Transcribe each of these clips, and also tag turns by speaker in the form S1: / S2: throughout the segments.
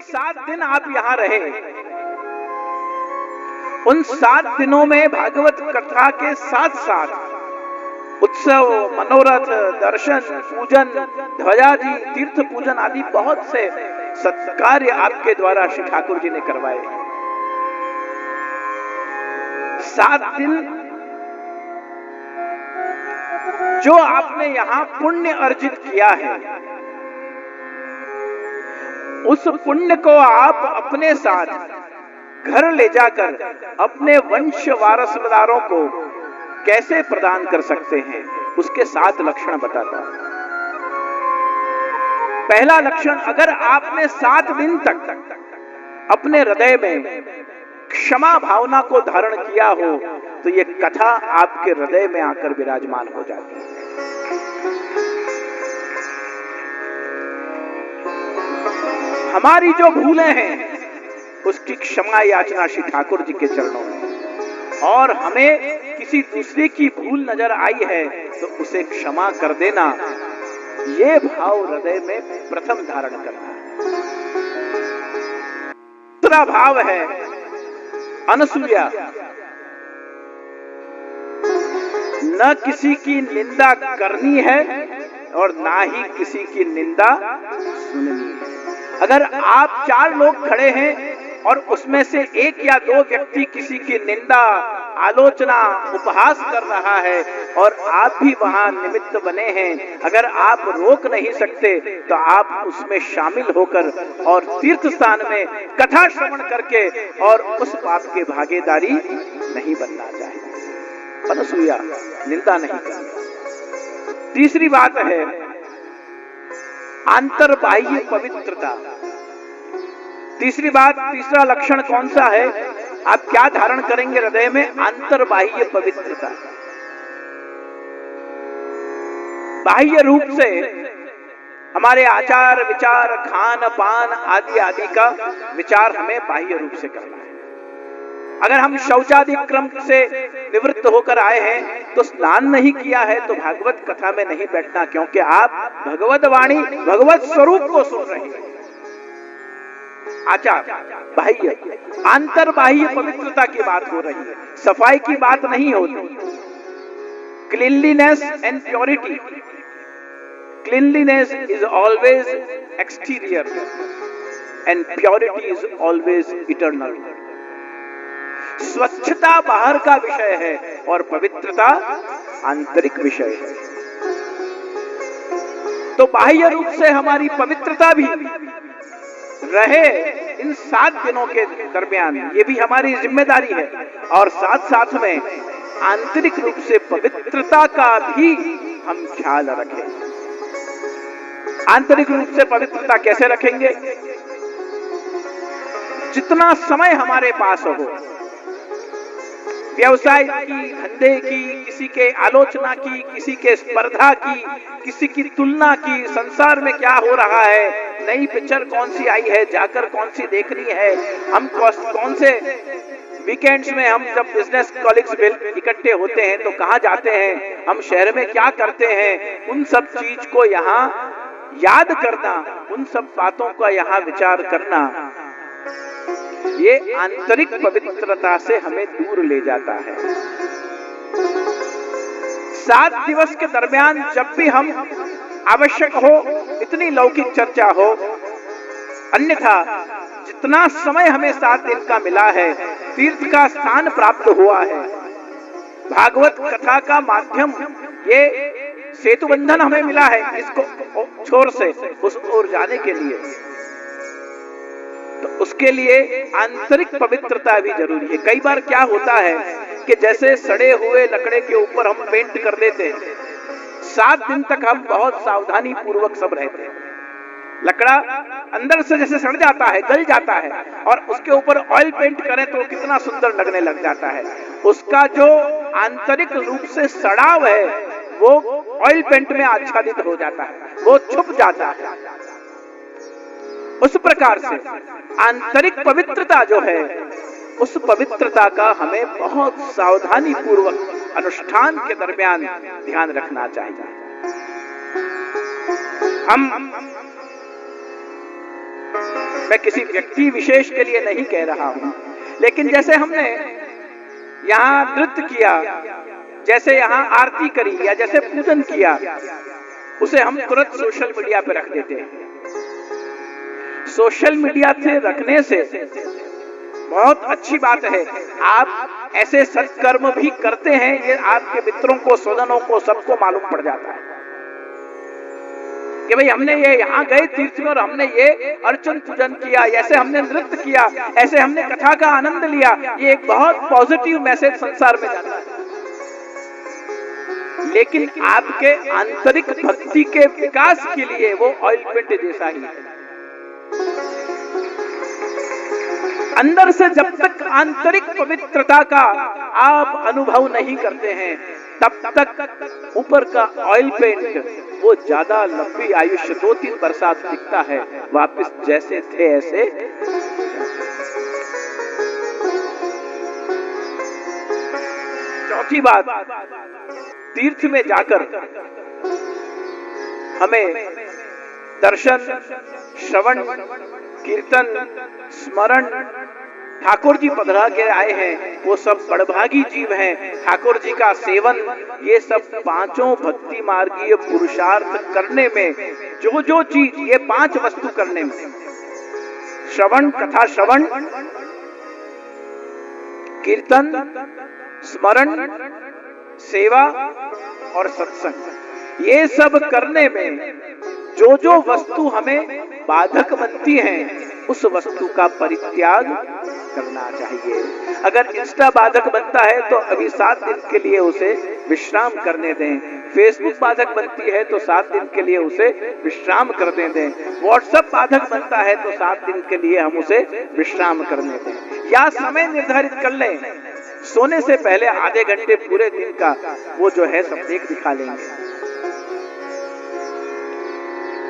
S1: 7 दिन आप यहाँ रहे, उन 7 दिनों में भागवत कथा के साथ साथ उत्सव, मनोरथ, दर्शन, पूजन, ध्वजाजी, तीर्थ पूजन आदि बहुत से सत्कार्य आपके द्वारा श्री ठाकुर जी ने करवाए। 7 दिन जो आपने यहाँ पुण्य अर्जित किया है, उस पुण्य को आप अपने साथ घर ले जाकर अपने वंश वारसदारों को कैसे प्रदान कर सकते हैं, उसके 7 लक्षण बताता है। पहला लक्षण, अगर आपने 7 दिन तक अपने हृदय में क्षमा भावना को धारण किया हो तो ये कथा आपके हृदय में आकर विराजमान हो जाती है। हमारी जो भूलें हैं उसकी क्षमा याचना श्री ठाकुर जी के चरणों में, और हमें किसी दूसरे की भूल नजर आई है तो उसे क्षमा कर देना, ये भाव हृदय में प्रथम धारण करना है। दूसरा भाव है अनसूया, न किसी की निंदा करनी है और ना ही किसी की निंदा सुननी है। अगर आप 4 लोग खड़े हैं और उसमें से 1 या 2 व्यक्ति किसी की निंदा, आलोचना, उपहास कर रहा है और आप भी वहां निमित्त बने हैं, अगर आप रोक नहीं सकते तो आप उसमें शामिल होकर और तीर्थ स्थान में कथा श्रवण करके और उस पाप के भागीदारी नहीं बनना चाहिए। अनसूया, निंदा नहीं करना। तीसरी बात है अंतर्बाह्य पवित्रता। तीसरा लक्षण कौन सा है? आप क्या धारण करेंगे हृदय में? अंतर्बाह्य पवित्रता। बाह्य रूप से हमारे आचार विचार, खान पान आदि आदि का विचार हमें बाह्य रूप से करना है। अगर हम शौचादि क्रम से निवृत्त होकर आए हैं तो स्नान नहीं किया है तो भागवत कथा में नहीं बैठना, क्योंकि आप भगवत वाणी, भगवत स्वरूप को सुन रहे हैं। आचार बाह्य, अंतर्बाह्य पवित्रता की बात हो रही है, सफाई की बात नहीं होती। Cleanliness and purity. Cleanliness is always exterior and purity is always eternal. स्वच्छता बाहर का विषय है और पवित्रता आंतरिक विषय है। तो बाह्य रूप से हमारी पवित्रता भी रहे इन 7 दिनों के दरमियान, ये भी हमारी जिम्मेदारी है, और साथ साथ में आंतरिक रूप से पवित्रता का भी हम ख्याल रखें। आंतरिक रूप से पवित्रता कैसे रखेंगे? जितना समय हमारे पास हो, व्यवसाय की, धंधे की, किसी के आलोचना की, किसी के स्पर्धा की, किसी की तुलना की, संसार में क्या हो रहा है, नई पिक्चर कौन सी आई है, जाकर कौन सी देखनी है, हम कौन से वीकेंड्स में हम जब बिजनेस कॉलीग्स इकट्ठे होते हैं तो कहाँ जाते हैं, हम शहर में क्या करते हैं, उन सब चीज को यहाँ याद करना, उन सब बातों का यहाँ विचार करना, ये आंतरिक पवित्रता से हमें दूर ले जाता है। 7 दिवस के दरमियान जब भी हम आवश्यक हो इतनी लौकिक चर्चा हो, अन्यथा जितना समय हमें 7 दिन का मिला है, तीर्थ का स्थान प्राप्त हुआ है, भागवत कथा का माध्यम, ये सेतु बंधन हमें मिला है इसको छोर से उस ओर जाने के लिए, तो उसके लिए आंतरिक पवित्रता भी जरूरी है। कई बार क्या होता है कि जैसे सड़े हुए लकड़े के ऊपर हम पेंट कर देते हैं, 7 दिन तक हम बहुत सावधानी पूर्वक सब रहते हैं, लकड़ा अंदर से जैसे सड़ जाता है, गल जाता है, और उसके ऊपर ऑयल पेंट करें तो कितना सुंदर लगने लग जाता है। उसका जो आंतरिक रूप से सड़ाव है वो ऑयल पेंट में आच्छादित हो जाता है, वो छुप जाता है। उस प्रकार से आंतरिक पवित्रता जो है, उस पवित्रता का हमें बहुत सावधानी पूर्वक अनुष्ठान के दरमियान ध्यान रखना चाहिए। हम मैं किसी व्यक्ति विशेष के लिए नहीं कह रहा हूं, लेकिन जैसे हमने यहाँ नृत्य किया, जैसे यहाँ आरती करी या जैसे पूजन किया, उसे हम तुरंत सोशल मीडिया पे रख देते हैं। सोशल मीडिया से रखने से बहुत अच्छी बात है, आप ऐसे सत्कर्म भी करते हैं, ये आपके मित्रों को, स्वजनों को, सबको मालूम पड़ जाता है कि भाई हमने ये यहाँ गए तीर्थ में और हमने ये अर्चन पूजन किया, ऐसे हमने नृत्य किया, ऐसे हमने कथा का आनंद लिया। ये एक बहुत पॉजिटिव मैसेज संसार में जाता है। लेकिन आपके आंतरिक भक्ति के विकास के लिए वो ऑयल पेंट जैसा ही है। अंदर से जब तक आंतरिक पवित्रता का आप अनुभव नहीं करते हैं, तब तक ऊपर का ऑयल पेंट वो ज्यादा लंबी आयुष्य 2-3 बरसात दिखता है, वापस जैसे थे ऐसे। चौथी बात, तीर्थ में जाकर हमें दर्शन, श्रवण, कीर्तन, स्मरण, ठाकुर जी पधरा के आए हैं, वो सब बड़भागी जीव हैं। ठाकुर जी का सेवन, ये सब पांचों भक्ति मार्गीय पुरुषार्थ करने में जो जो चीज, ये 5 वस्तु करने में, श्रवण, कथा श्रवण, कीर्तन, स्मरण, सेवा और सत्संग, ये सब करने में जो जो वस्तु हमें बाधक बनती हैं, उस वस्तु का परित्याग करना चाहिए। अगर इंस्टा बाधक बनता है तो अभी 7 दिन के लिए उसे विश्राम करने दें। फेसबुक बाधक बनती है तो 7 दिन के लिए उसे विश्राम करने दें। व्हाट्सएप बाधक बनता है तो 7 दिन के लिए हम उसे विश्राम करने दें। या समय निर्धारित कर लें, सोने से पहले आधे घंटे पूरे दिन का वो जो है सब देख दिखा लेंगे।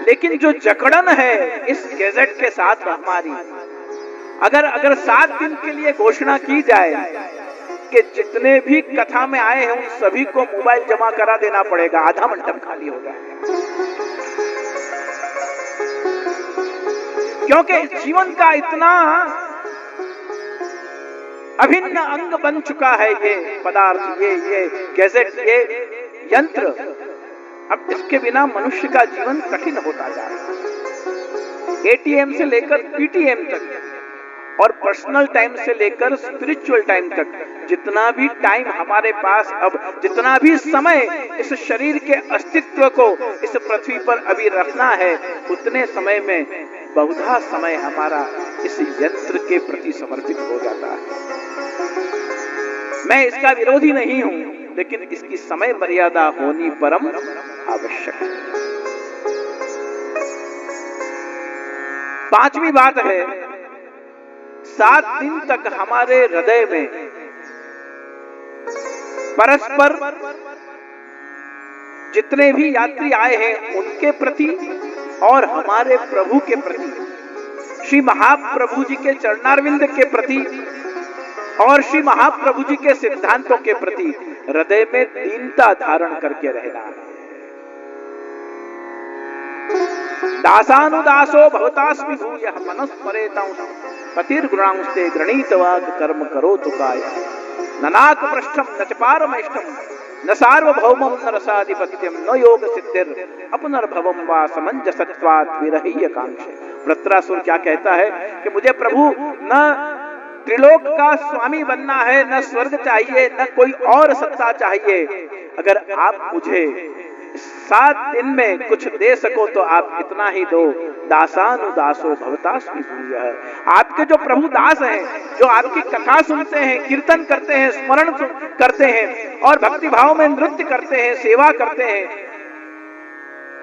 S1: लेकिन जो जकड़न है इस गैजेट के साथ हमारी, अगर 7 दिन के लिए घोषणा की जाए कि जितने भी कथा में आए हैं उन सभी को मोबाइल जमा करा देना पड़ेगा, आधा मंडप खाली हो जाएगा। क्योंकि जीवन का इतना अभिन्न अंग बन चुका है ये पदार्थ, ये गैजेट, ये यंत्र। अब इसके बिना मनुष्य का जीवन कठिन होता जा रहा है। एटीएम से लेकर पीटीएम तक और पर्सनल टाइम से लेकर स्पिरिचुअल टाइम तक, जितना भी टाइम हमारे पास, अब जितना भी समय इस शरीर के अस्तित्व को इस पृथ्वी पर अभी रखना है, उतने समय में बहुधा समय हमारा इस यंत्र के प्रति समर्पित हो जाता है। मैं इसका विरोधी नहीं हूं, लेकिन इसकी समय मर्यादा होनी परम आवश्यक है। 5वीं बात है, 7 दिन तक हमारे हृदय में परस्पर जितने भी यात्री आए हैं उनके प्रति और हमारे प्रभु के प्रति, श्री महाप्रभु जी के चरणारविंद के प्रति और श्री महाप्रभु जी के सिद्धांतों के प्रति हृदय में दीनता धारण करके रहना है। दासानुदासो भवतास्मि भूयः मनस्मरेतां पतिर्गुणांस्ते गृणीतवाग कर्म करोतु काय ननाक पृष्ठम न च पारमेष्ठम न सार्वभौमं न रसाधिपत्यम न योग सिद्धिर अपनर्भवम वा समंजसत्वात् विरह्य कांक्षे। वृत्रासुर क्या कहता है कि मुझे प्रभु न त्रिलोक का स्वामी बनना है, न स्वर्ग चाहिए, न कोई और सत्ता चाहिए। अगर आप मुझे 7 दिन में कुछ दे सको तो आप इतना ही दो। दासानुदासो भवतास्मि भूयः। आपके जो प्रभु दास हैं, जो आपकी कथा सुनते हैं, कीर्तन करते हैं, स्मरण करते हैं और भक्ति भाव में नृत्य करते हैं, सेवा करते हैं,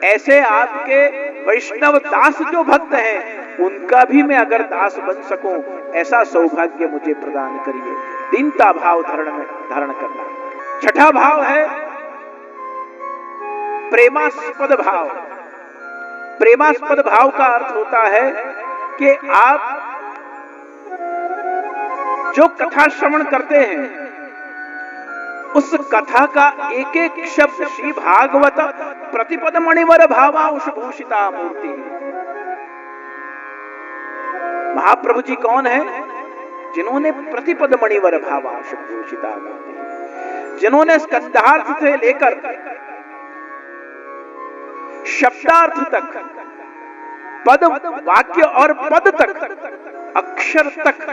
S1: ऐसे आपके वैष्णव दास जो भक्त हैं, उनका भी मैं अगर दास बन सकूं, ऐसा सौभाग्य मुझे प्रदान करिए। दीनता भाव धारण करना। 6ठा भाव है प्रेमास्पद भाव। प्रेमास्पद भाव का अर्थ होता है कि आप जो कथा श्रवण करते हैं, उस कथा का एक एक शब्द श्री भागवत प्रतिपद मणिवर भावांश भूषिता मूर्ति, महाप्रभु जी कौन है? जिन्होंने प्रतिपद मणिवर भावांश भूषिता, जिन्होंने स्कंधार्थ से लेकर शब्दार्थ तक, पद वाक्य और पद तक, अक्षर तक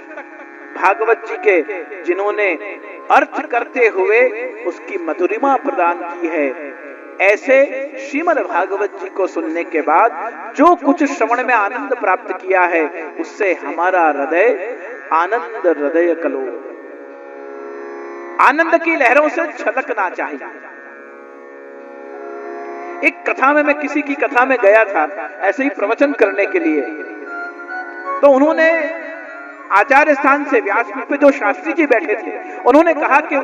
S1: भागवत जी के जिन्होंने अर्थ करते हुए उसकी मधुरिमा प्रदान की है, ऐसे श्रीमद् भागवत जी को सुनने के बाद जो कुछ श्रवण में आनंद प्राप्त किया है, उससे हमारा हृदय आनंद हृदय कलो, आनंद की लहरों से छलकना चाहिए। एक कथा में, मैं किसी की कथा में गया था ऐसे ही प्रवचन करने के लिए, तो उन्होंने आचार्य स्थान से व्यासपीठ पे जो शास्त्री जी बैठे थे, उन्होंने कहा कि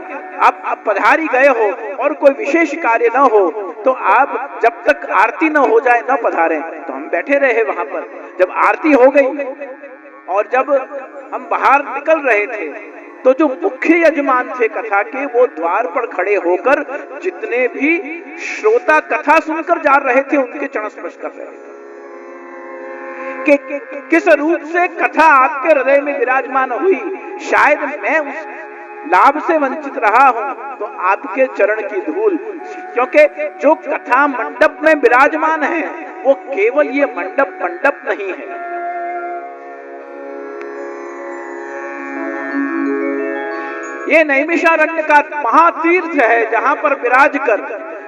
S1: आप पधारी गए हो और कोई विशेष कार्य न हो तो आप जब तक आरती न हो जाए न पधारें। तो हम बैठे रहे वहां पर। जब आरती हो गई और जब हम बाहर निकल रहे थे तो जो मुख्य यजमान थे कथा के, वो द्वार पर खड़े होकर जितने भी श्रोता कथा सुनकर जा रहे थे उनके चरण स्पर्श कर रहे थे कि किस रूप से कथा आपके हृदय में विराजमान हुई। शायद मैं उस लाभ से वंचित रहा हूं तो आपके चरण की धूल, क्योंकि जो कथा मंडप में विराजमान है वो केवल ये मंडप नहीं है, ये नैमिषारण्य का महातीर्थ है जहां पर विराज कर,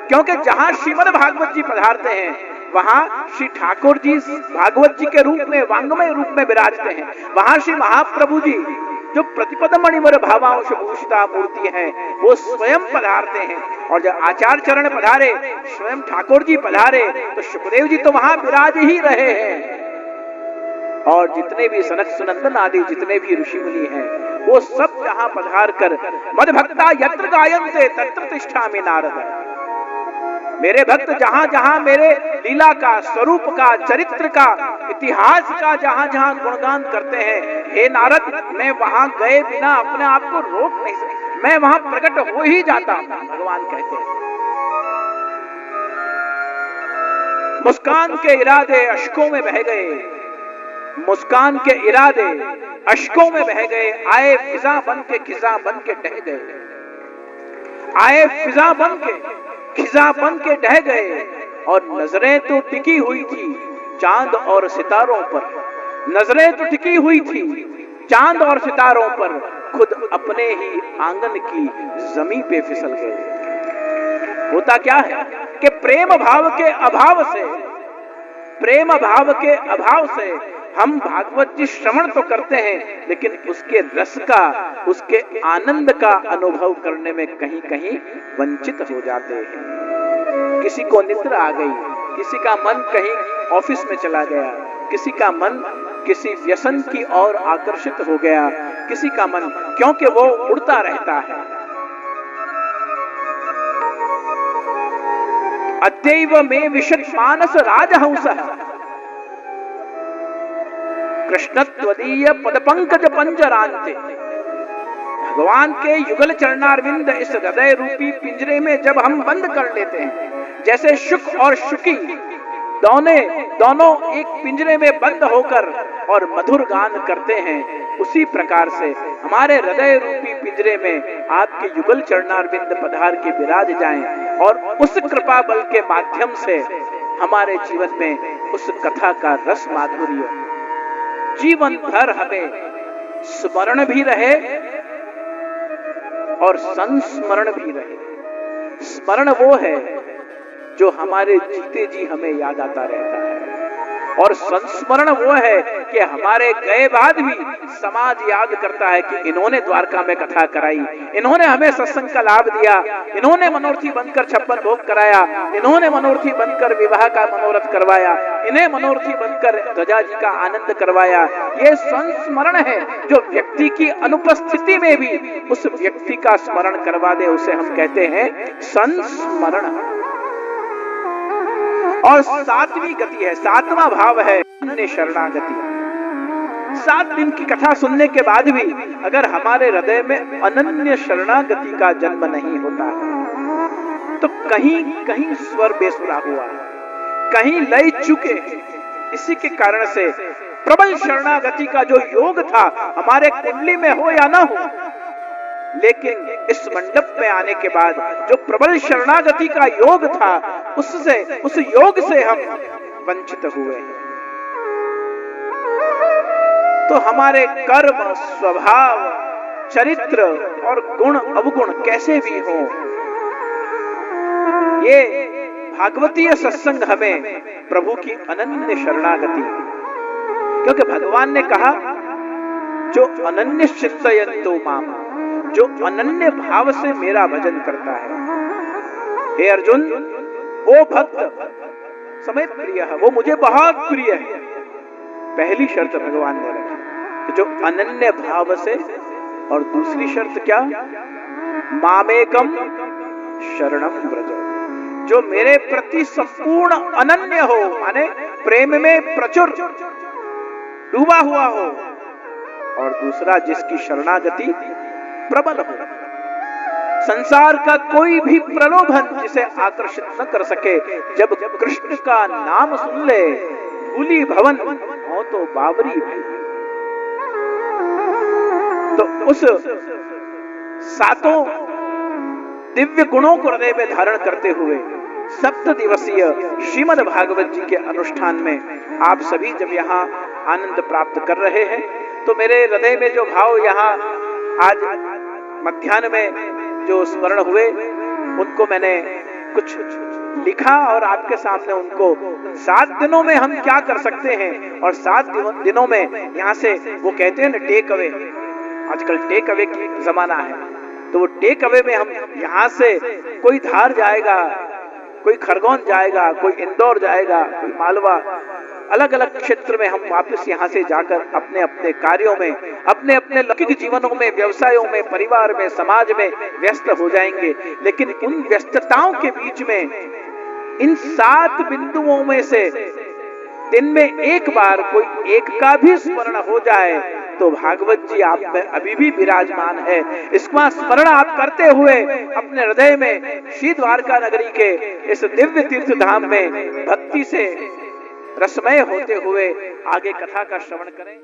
S1: क्योंकि जहां श्रीमद् भागवत जी पधारते हैं वहां श्री ठाकुर जी भागवत जी के रूप में, वांगमय रूप में विराजते हैं। वहां श्री महाप्रभु जी जो प्रतिपद मणिवर भावांश भूषिता मूर्ति है वो स्वयं पधारते हैं। और जब आचार्य चरण पधारे, स्वयं ठाकुर जी पधारे, तो सुखदेव जी तो वहां विराज ही रहे हैं। और जितने भी सनक सुनंदन आदि जितने भी ऋषि मुनि हैं वो सब जहां पधार कर मद भक्ता यत्र गायन्ते तत्र तिष्ठामि नारद, मेरे भक्त जहां जहां मेरे लीला का, स्वरूप का, चरित्र का, इतिहास का जहां जहां गुणगान करते हैं, हे नारद मैं वहां गए बिना अपने आप को रोक नहीं सकता, मैं वहां प्रकट हो ही जाता हूं। भगवान कहते हैं मुस्कान के इरादे अश्कों में बह गए, मुस्कान के इरादे अश्कों में बह गए, आए फिजा बन के खिजा बन के ढह गए, आए फिजा बन के खिजा बन के ढह गए। और नजरें तो टिकी हुई थी चांद और सितारों पर, नजरें तो टिकी हुई थी चांद और सितारों पर, खुद अपने ही आंगन की जमीन पे फिसल गए। होता क्या है कि प्रेम भाव के अभाव से, प्रेम भाव के अभाव से हम भागवत जी श्रवण तो करते हैं लेकिन उसके रस का, उसके आनंद का अनुभव करने में कहीं कहीं वंचित हो जाते हैं। किसी को निद्रा आ गई, किसी का मन कहीं ऑफिस में चला गया, किसी का मन किसी व्यसन की ओर आकर्षित हो गया, किसी का मन, क्योंकि वो उड़ता रहता है। अद्यैव में विशद मानस राजहंसः कृष्णत्वदीय पद पंकज पंजरांते। भगवान के युगल चरणारविंद इस हृदय रूपी पिंजरे में जब हम बंद कर लेते हैं, जैसे शुक और शुकी दोनों एक पिंजरे में बंद होकर और मधुर गान करते हैं, उसी प्रकार से हमारे हृदय रूपी पिंजरे में आपके युगल चरणारविंद पधार के विराज जाएं और उस कृपा बल के माध्यम से हमारे जीवन में उस कथा का रस माधुर्य जीवन भर हमें स्मरण भी रहे और संस्मरण भी रहे। स्मरण वो है जो हमारे जीते जी हमें याद आता रहता है, और संस्मरण वो है कि हमारे गए बाद भी समाज याद करता है कि इन्होंने द्वारका में कथा कराई, इन्होंने हमें सत्संग का लाभ दिया, इन्होंने मनोरथी बनकर 56 भोग कराया, इन्होंने मनोरथी बनकर विवाह का मनोरथ करवाया, इन्हें मनोरथी बनकर ध्वजा जी का आनंद करवाया। ये संस्मरण है जो व्यक्ति की अनुपस्थिति में भी उस व्यक्ति का स्मरण करवा दे, उसे हम कहते हैं संस्मरण। और सातवीं गति है, सातवां भाव है अन्य शरणागति। 7 दिन की कथा सुनने के बाद भी अगर हमारे हृदय में अनन्य शरणागति का जन्म नहीं होता है तो कहीं कहीं स्वर बेसुरा हुआ, कहीं लय चुके, इसी के कारण से प्रबल शरणागति का जो योग था हमारे कुंडली में हो या ना हो, लेकिन इस मंडप में आने के बाद जो प्रबल शरणागति का योग था उस योग से हम वंचित हुए। तो हमारे कर्म, स्वभाव, चरित्र और गुण अवगुण कैसे भी हो, ये भागवतीय सत्संग हमें प्रभु की अनन्य शरणागति, क्योंकि भगवान ने कहा जो अनन्य चिंतयन्तो माम, जो अनन्य भाव से मेरा भजन करता है, हे अर्जुन वो भक्त समय प्रिय है, वो मुझे बहुत प्रिय है। पहली शर्त भगवान ने रखी कि जो अनन्य भाव से, और दूसरी शर्त क्या, मामेकम शरणम व्रज, जो मेरे प्रति संपूर्ण अनन्य हो, माने प्रेम में प्रचुर डूबा हुआ हो, और दूसरा जिसकी शरणागति प्रबल हो। संसार का कोई भी प्रलोभन जिसे आकर्षित न कर सके, जब कृष्ण का नाम सुन ले भूली भवन हो तो बावरी भाई। तो उस सातों दिव्य गुणों को हृदय में धारण करते हुए 7 दिवसीय श्रीमद् भागवत जी के अनुष्ठान में आप सभी जब यहाँ आनंद प्राप्त कर रहे हैं, तो मेरे हृदय में जो भाव यहाँ आज मध्याह्न में जो स्मरण हुए उनको मैंने कुछ लिखा और आपके सामने उनको 7 दिनों में हम क्या कर सकते हैं, और 7 दिनों में यहाँ से वो कहते हैं ना टेक अवे, आजकल टेक अवे की जमाना है, तो वो टेक अवे में हम यहाँ से कोई धार जाएगा, कोई खरगोन जाएगा, कोई इंदौर जाएगा, कोई मालवा, अलग अलग क्षेत्र में हम वापस यहाँ से जाकर अपने अपने कार्यों में, अपने अपने लौकिक जीवनों में, व्यवसायों में, परिवार में, समाज में व्यस्त हो जाएंगे। लेकिन उन व्यस्तताओं के बीच में इन 7 बिंदुओं में से दिन में एक बार कोई एक का भी स्मरण हो जाए तो भागवत जी आप में अभी भी विराजमान है। इसका स्मरण आप करते हुए अपने हृदय में श्री द्वारका नगरी के इस दिव्य तीर्थ धाम में भक्ति से रसमय होते हुए आगे कथा का श्रवण करें।